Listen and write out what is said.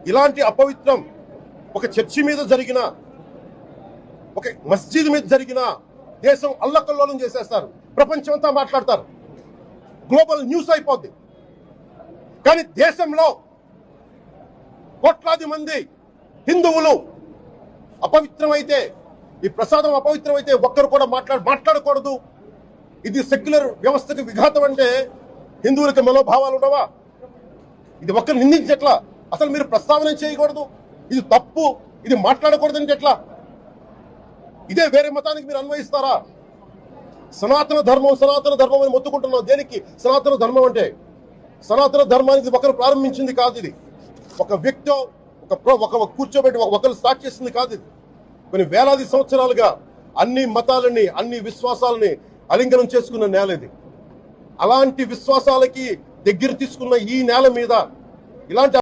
ఇలాంటి అపవిత్రం ఒక చర్చి మీద జరిగిన, ఒక మస్జిద్ మీద జరిగిన దేశం అల్లకల్లోలం చేసేస్తారు, ప్రపంచం అంతా మాట్లాడతారు, గ్లోబల్ న్యూస్ అయిపోద్ది. కానీ దేశంలో కోట్లాది మంది హిందువులు అపవిత్రమైతే, ఈ ప్రసాదం అపవిత్రమైతే ఒక్కరు కూడా మాట్లాడకూడదు, ఇది సెక్యులర్ వ్యవస్థకు విఘాతం అంటే హిందువులకు మనోభావాలు ఉండవా? ఇది ఒక్కరు నిందించట్లా, అసలు మీరు ప్రస్తావన చేయకూడదు, ఇది తప్పు, ఇది మాట్లాడకూడదని ఎట్లా? ఇదే వేరే మతానికి మీరు అన్వయిస్తారా? సనాతన ధర్మం అని మొత్తుకుంటున్నాం. దేనికి సనాతన ధర్మం అంటే? సనాతన ధర్మానికి ఒకరు ప్రారంభించింది కాదు, ఇది ఒక వ్యక్తి ఒక కూర్చోబెట్టి ఒకరు స్టార్ట్ చేసింది కాదు. ఇది కొన్ని వేలాది సంవత్సరాలుగా అన్ని మతాలని, అన్ని విశ్వాసాలని అలింగనం చేసుకున్న నేల ఇది. అలాంటి విశ్వాసాలకి దగ్గర తీసుకున్న ఈ నేల మీద ఇలాంటి